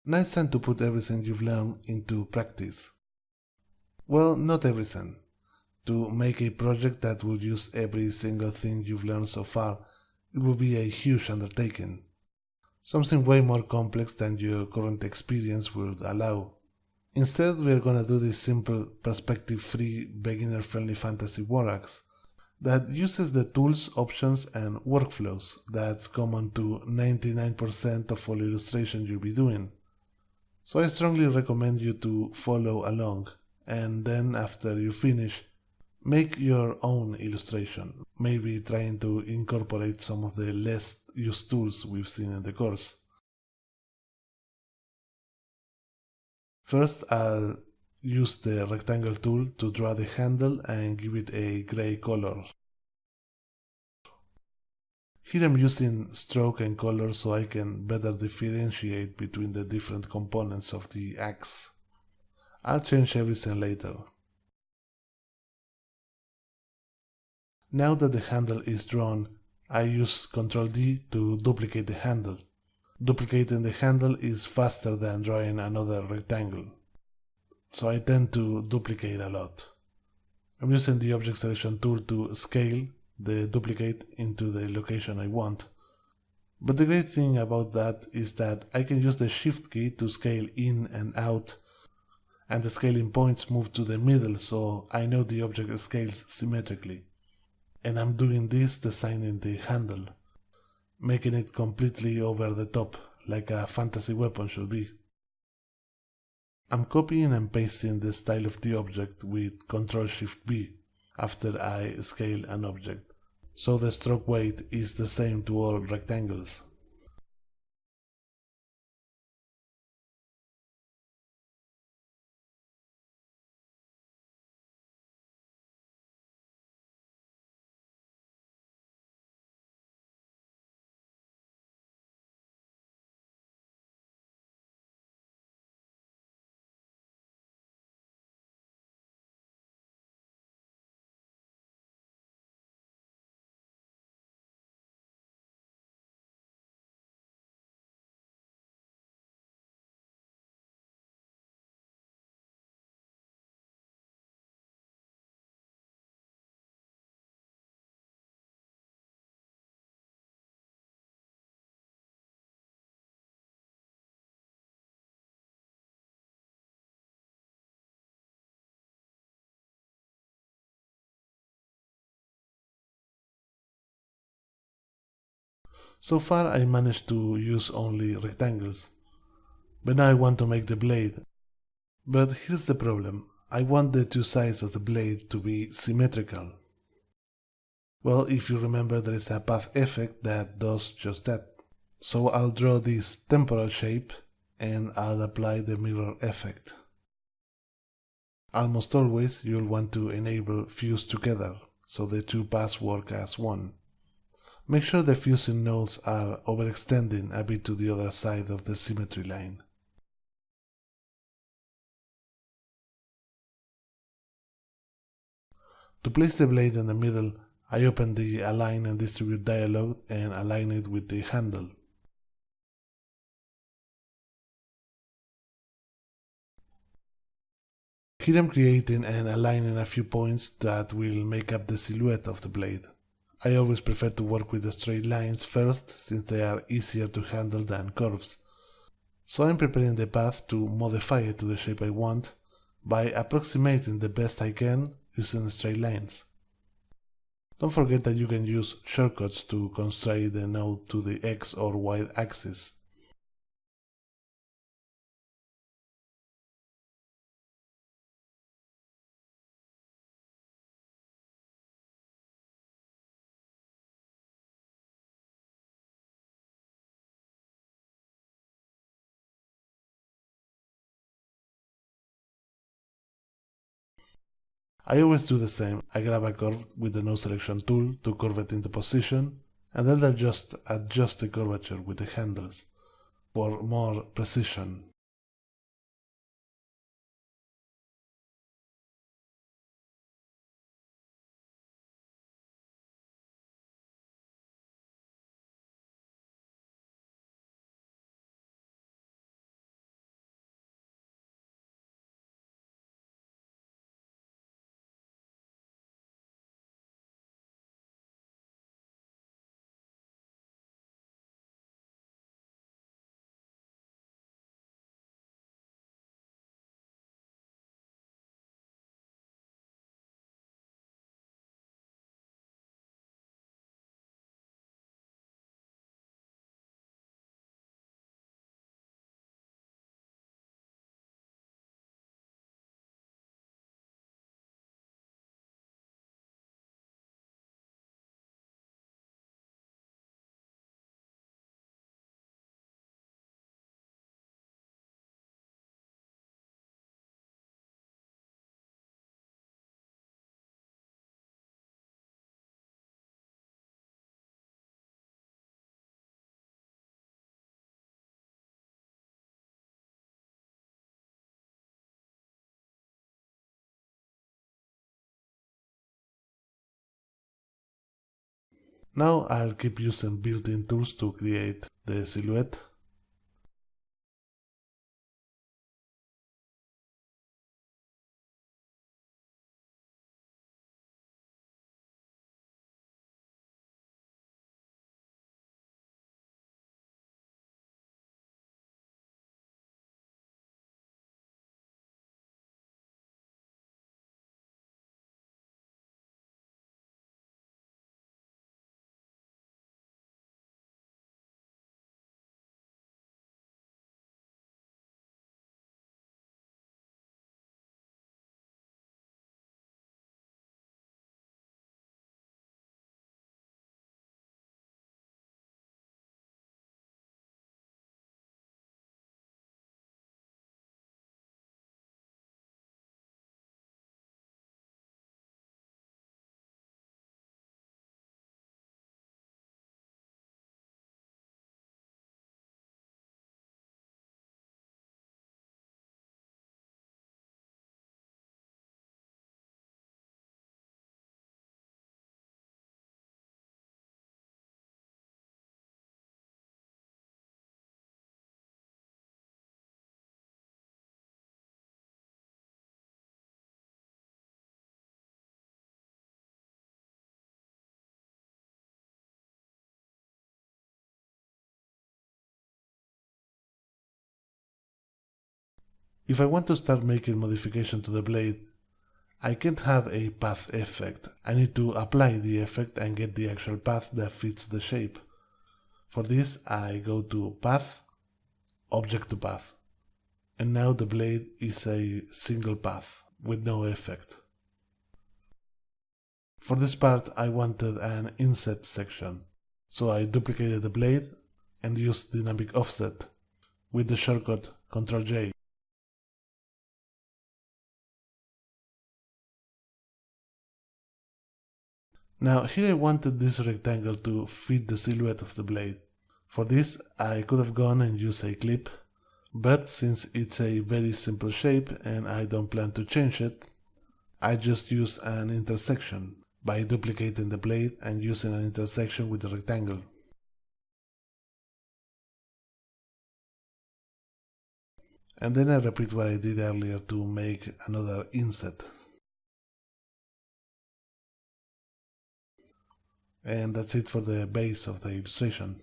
Now it's time to put everything you've learned into practice. Well, not everything. To make a project that will use every single thing you've learned so far, it will be a huge undertaking. Something way more complex than your current experience would allow. Instead, we are gonna do this simple, perspective-free, beginner-friendly fantasy war axe that uses the tools, options, and workflows that's common to 99% of all illustration you'll be doing. So I strongly recommend you to follow along, and then after you finish, make your own illustration, maybe trying to incorporate some of the less used tools we've seen in the course. First, I'll use the rectangle tool to draw the handle and give it a gray color. Here I'm using stroke and color so I can better differentiate between the different components of the axe. I'll change everything later. Now that the handle is drawn, I use Ctrl D to duplicate the handle. Duplicating the handle is faster than drawing another rectangle, so I tend to duplicate a lot. I'm using the object selection tool to scale the duplicate into the location I want. But the great thing about that is that I can use the shift key to scale in and out, and the scaling points move to the middle so I know the object scales symmetrically. And I'm doing this designing the handle, making it completely over the top, like a fantasy weapon should be. I'm copying and pasting the style of the object with Ctrl-Shift-B after I scale an object, so the stroke weight is the same to all rectangles. So far I managed to use only rectangles, but now I want to make the blade. But here's the problem, I want the two sides of the blade to be symmetrical. Well, if you remember, there is a path effect that does just that. So I'll draw this temporal shape and I'll apply the mirror effect. Almost always you'll want to enable fuse together, so the two paths work as one. Make sure the fusing nodes are overextending a bit to the other side of the symmetry line. To place the blade in the middle, I open the Align and Distribute dialog and align it with the handle. Here I'm creating and aligning a few points that will make up the silhouette of the blade. I always prefer to work with the straight lines first, since they are easier to handle than curves. So I'm preparing the path to modify it to the shape I want by approximating the best I can using straight lines. Don't forget that you can use shortcuts to constrain the node to the X or Y axis. I always do the same, I grab a curve with the node selection tool to curve it into position, and then I'll just adjust the curvature with the handles for more precision. Now I'll keep using built-in tools to create the silhouette. If I want to start making modification to the blade, I can't have a path effect. I need to apply the effect and get the actual path that fits the shape. For this, I go to Path, Object to Path. And now the blade is a single path with no effect. For this part, I wanted an inset section, so I duplicated the blade and used dynamic offset with the shortcut Ctrl-J. Now here I wanted this rectangle to fit the silhouette of the blade. For this I could have gone and used a clip, but since it's a very simple shape and I don't plan to change it, I just use an intersection by duplicating the blade and using an intersection with the rectangle. And then I repeat what I did earlier to make another inset. And that's it for the base of the illustration.